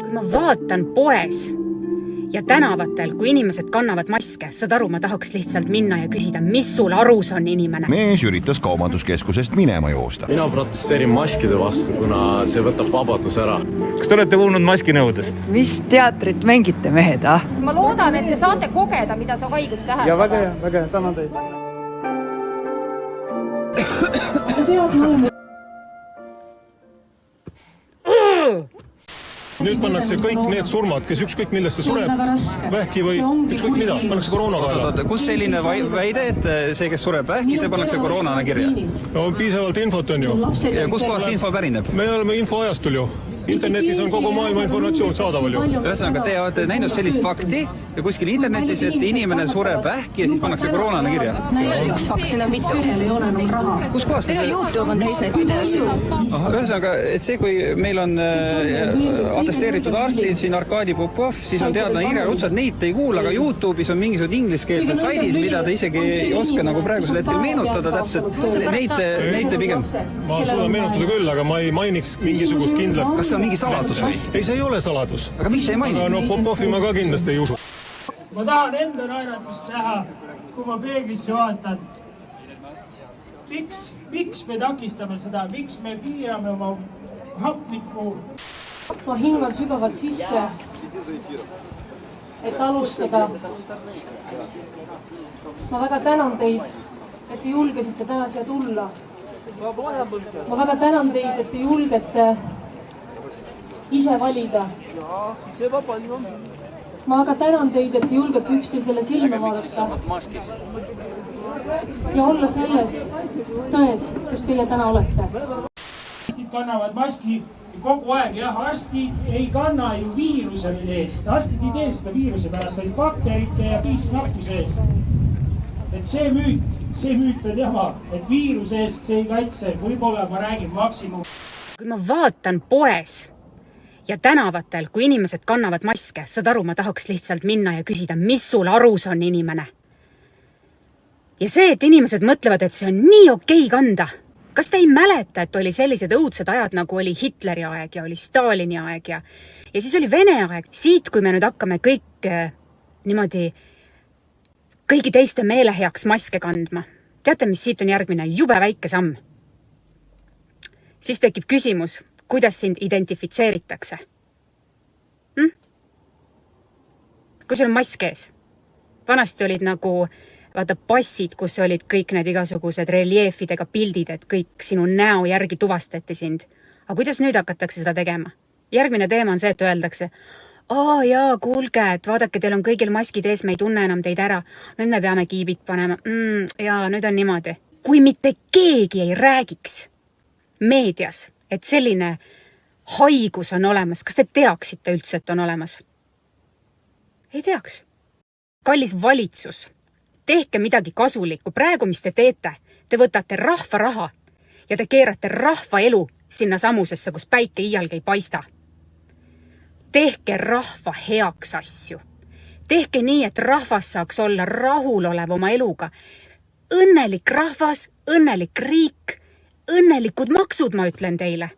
Kui ma vaatan poes ja tänavatel, kui inimesed kannavad maske, saad aru, ma tahaks lihtsalt minna ja küsida, mis sul arus on inimene. Mees üritas kaubanduskeskusest minema joosta. Mina protesteerin maskide vastu, kuna see võtab vabadus ära. Kas te olete kuulnud maskinõudest? Mis teatrit mängite, mehed, ah? Ma loodan, et te saate kogeda, mida see haigus tähendab. Ja väga hea, tänan teid. Nüüd pannakse kõik need surmad, kes ükskõik millesse sureb, vähki või ükskõik mida, pannakse koroona kaela. Kus selline väide, et see, kes sureb vähki, see pannakse koroonana kirja? No piisavalt infot on ju. Ja kus kohast info pärineb? Me oleme infoajastul ju. Internetis on kogu maailma informatsioon saadaval ju. Ühesõnaga, te olete näinud sellist fakti ja kuskil internetis, et inimene sureb vähki ja siis pannakse koroonana kirja. Üks fakti on mitu. Kus kohast? YouTube on täis neid videosid. Ühesõnaga, et see, kui meil on atesteeritud arstid, siin Arkadi Popov, siis on teadlane Irja Lutsad, neid te ei kuula, aga YouTube'is on mingisugused ingliskeelsed saidid, mida te isegi ei oska nagu praegusel hetkel meenutada täpselt. Neid te pigem. Ma suudan meenutada küll, aga ma ei mainiks mingisugust kindlat. Kas see on mingi saladus või? Ei, see ei ole saladus. Aga mis te ei maininud? Aga no Popovi ma ka kindlasti ei usu. Ma tahan enda naeratust näha, kui ma peeglisse vaatan. Miks me takistame seda? Miks me piirame oma hapnikku? Ma hingan sügavalt sisse, et alustada. Ma väga tänan teid, et te julgesite täna siia tulla. Ma väga tänan teid, et te julgete ise valida. Ma väga tänan teid, et te julgete üksteisele silma vaadata ja olla selles tões, kus teie täna olete. Arstid kannavad maski kogu aeg, jah, arstid ei kanna ju viiruse eest. Arstid ei tee seda viiruse pärast, vaid bakterite ja piisnakkuse eest. Et see müüt on jama, et viiruse eest see ei kaitse. Võib-olla ma räägin maksimum. Kui ma vaatan poes ja tänavatel, kui inimesed kannavad maske, saad aru, ma tahaks lihtsalt minna ja küsida, mis sul arus on inimene. Ja see, et inimesed mõtlevad, et see on nii okei kanda. Kas te ei mäleta, et oli sellised õudsed ajad, nagu oli Hitleri aeg ja oli Stalini aeg ja siis oli Vene aeg. Siit, kui me nüüd hakkame kõik niimoodi kõigi teiste meele heaks maske kandma. Teate, mis siit on järgmine? Jube väike samm. Siis tekib küsimus, kuidas sind identifitseeritakse. Kui sul on mask ees. Vanasti olid nagu vaata passid, kus olid kõik need igasugused reljeefidega pildid, et kõik sinu näo järgi tuvastati sind. Aga kuidas nüüd hakatakse seda tegema? Järgmine teema on see, et öeldakse, jaa, kuulge, et vaadake, teil on kõigil maskid ees, me ei tunne enam teid ära. Nüüd me peame kiibid panema. Jaa, nüüd on niimoodi. Kui mitte keegi ei räägiks meedias, et selline haigus on olemas, kas te teaksite üldse, et on olemas? Ei teaks. Kallis valitsus, tehke midagi kasulikku. Praegu, mis te teete, te võtate rahva raha ja te keerate rahva elu sinna samusesse, kus päike iialgi ei paista. Tehke rahva heaks asju. Tehke nii, et rahvas saaks olla rahulolev oma eluga. Õnnelik rahvas, õnnelik riik, õnnelikud maksud, ma ütlen teile.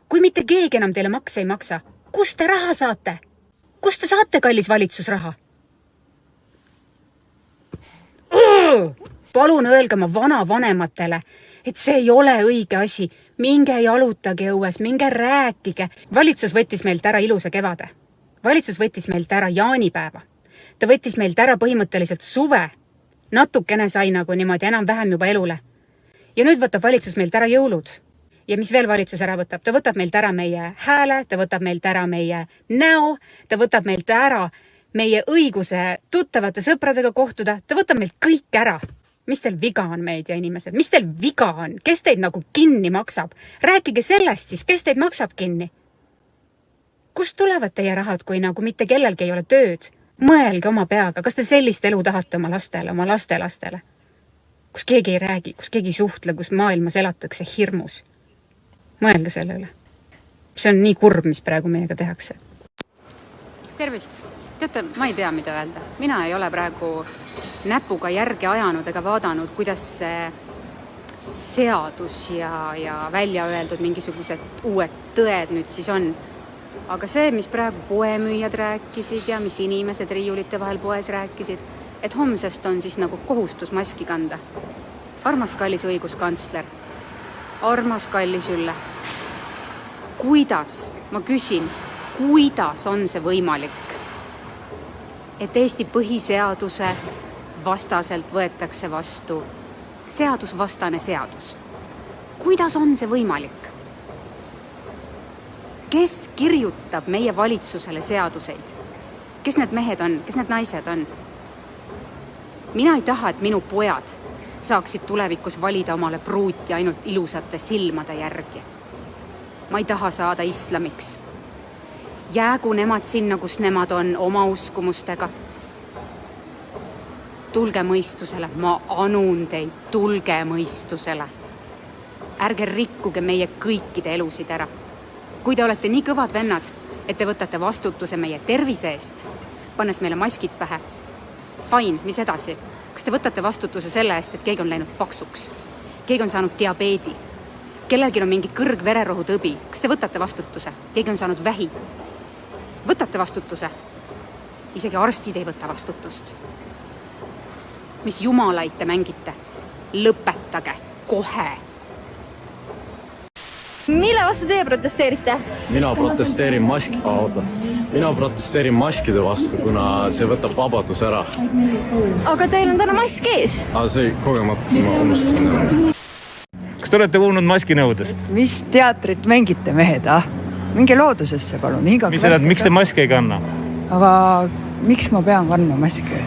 Kui mitte keegi enam teile makse ei maksa, kust te raha saate? Kust te saate, kallis valitsus, raha? Palun öelge oma vanavanematele, et see ei ole õige asi. Minge jalutage õues, minge rääkige. Valitsus võttis meilt ära ilusa kevade. Valitsus võttis meilt ära jaanipäeva. Ta võttis meilt ära põhimõtteliselt suve. Natukene sai nagu niimoodi enam-vähem juba elule. Ja nüüd võtab valitsus meilt ära jõulud. Ja mis veel valitsus ära võtab? Ta võtab meilt ära meie hääle, ta võtab meilt ära meie näo, ta võtab meilt ära meie õiguse tuttavate sõpradega kohtuda, ta võtab meilt kõik ära. Mis teil viga on, meedia inimesed? Mis teil viga on? Kes teid nagu kinni maksab? Rääkige sellest siis, kes teid maksab kinni? Kust tulevad teie rahad, kui nagu mitte kellelgi ei ole tööd? Mõelge oma peaga, kas te sellist elu tahate oma lastele, oma lastelastele? Kus keegi ei räägi, kus keegi ei suhtle, kus maailmas elatakse hirmus. Mõelge selle üle. See on nii kurb, mis praegu meiega tehakse. Tervist! Teate, ma ei tea, mida öelda. Mina ei ole praegu näpuga järgi ajanud ega vaadanud, kuidas see seadus ja välja öeldud mingisugused uued tõed nüüd siis on. aga see, mis praegu poemüüjad rääkisid ja mis inimesed riiulite vahel poes rääkisid, et homsest on siis nagu kohustus maski kanda. Armas kallis õiguskantsler, armas kallis Ülle, kuidas, ma küsin, kuidas on see võimalik, et Eesti põhiseaduse vastaselt võetakse vastu seadusvastane seadus? Kuidas on see võimalik? Kes kirjutab meie valitsusele seaduseid? Kes need mehed on? Kes need naised on? Mina ei taha, et minu pojad saaksid tulevikus valida omale pruuti ainult ilusate silmade järgi. Ma ei taha saada islamiks. Jäägu nemad sinna, kus nemad on oma uskumustega. Tulge mõistusele, ma anun teid, tulge mõistusele. Ärge rikkuge meie kõikide elusid ära. Kui te olete nii kõvad vennad, et te võtate vastutuse meie tervise eest, pannes meile maskid pähe, fine, mis edasi? Kas te võtate vastutuse selle eest, et keegi on läinud paksuks? Keegi on saanud diabeedi? Kellelgi on mingi kõrgvererohutõbi? Kas te võtate vastutuse? Keegi on saanud vähi? Võtate vastutuse? Isegi arstid ei võta vastutust. Mis jumalaid te mängite? Lõpetage kohe! Mille vastu teie protesteerite? Mina protesteerin maskide vastu, kuna see võtab vabadus ära. Aga teil on täna mask ees. Aga see kogemata ma unustasin. Kas te olete kuulnud maskinõudest? Mis teatrit mängite, mehed, Minge loodusesse, palun. Miks te maski ei kanna? Aga miks ma pean kandma maski?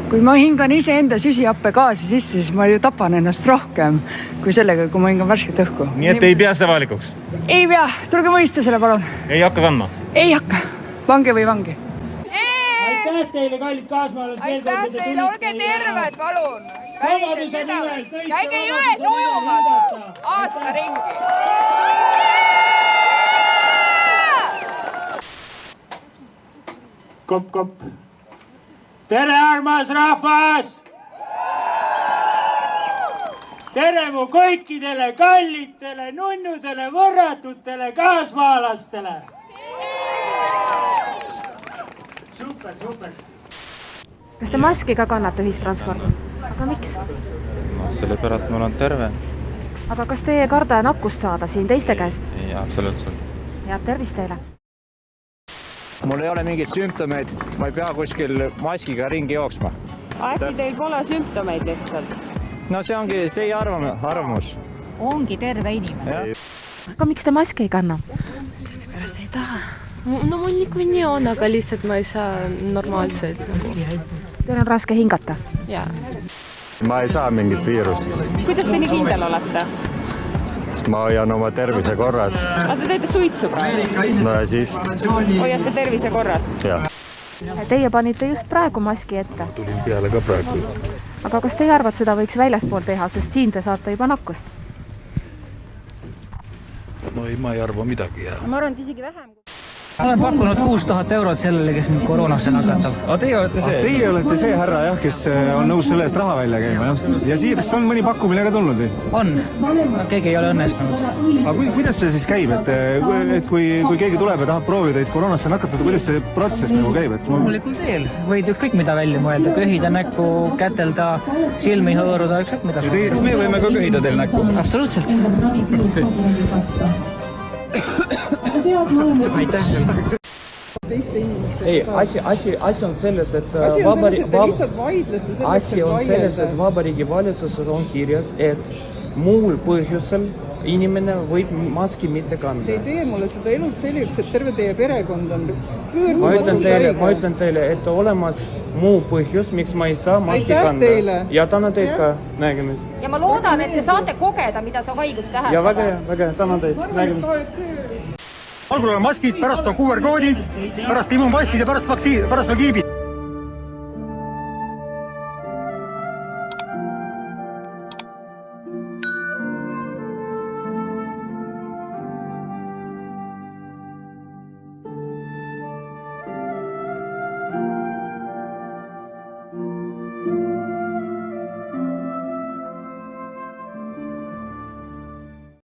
Kui ma hingan iseenda süsihappegaasi sisse, siis ma ju tapan ennast rohkem kui sellega, kui ma hingan värsket õhku. Nii et ei pea seda vajalikuks? Ei pea, tulge mõistusele, palun. Ei hakka kandma? Ei hakka, vange või vangi. Aitäh teile, kallid kaasmaalased! Aitäh teile, olge terved, palun! Vabaduse nimel! Käige jões ujumas aasta ringi! Kopp. Tere, armas rahvas! Tere mu kõikidele kallitele, nunnudele, võrratutele, kaasmaalastele! Super! Kas te maski ka kannate ühistranspordis? Aga miks? Sellepärast ma olen terve. Aga kas teie ei karda nakkust saada siin teiste käest? Ei, absoluutselt. Head tervist teile! Mul ei ole mingeid sümptomeid, ma ei pea kuskil maskiga ringi jooksma. Äkki teil pole sümptomeid lihtsalt? No see ongi teie arvamus. Ongi terve inimene. Aga miks te maski ei kanna? Sellepärast ei taha. No mul niikuinii on, aga lihtsalt ma ei saa normaalselt. Teil on raske hingata? Jaa. Ma ei saa mingit viirust. Kuidas te nii kindel olete? Sest ma hoian oma tervise korras. Aga te teete suitsu praegu? No ja siis? Hoiate tervise korras? Jah. Teie panite just praegu maski ette. Tulin peale ka praegu. Aga kas teie arvad, seda võiks väljaspool teha, sest siin te saate juba nakkust? No ei, ma ei arva midagi. Ma arvan, et isegi vähem. Ma olen pakkunud 6000 eurot sellele, kes mind koroonasse nakatab. Aga teie olete see härra, jah, kes on nõus selle eest raha välja käima, jah? Ja siia, kas on mõni pakkumine ka tulnud? On. Keegi ei ole õnnestunud. Aga kuidas see siis käib, et kui keegi tuleb ja tahab proovida teid koroonasse nakatada, kuidas see protsess nagu käib? Loomulikult veel. Võid ükskõik mida välja mõelda. Köhida näkku, kätelda, silmi hõõruda, ükskõik mida. Kas me võime ka köhida teil näkku? Absoluutselt. Aitäh. Ei, asi on selles, et vabariigi valitsuses on kirjas, et muul põhjusel inimene võib maski mitte kanda. Te ei tee mulle seda elus selgeks, et terve teie perekond on ma ütlen teile, et olemas muu põhjus, miks ma ei saa maski kanda. Ja tänan teid ka nägemist. Ja ma loodan, et te saate kogeda, mida see haigus tähendab. Ja väga hea, tänan teid nägemist. Algul on maskid, pärast on QR-koodid, pärast immunpassid ja pärast vaktsiinid, pärast on kiibid.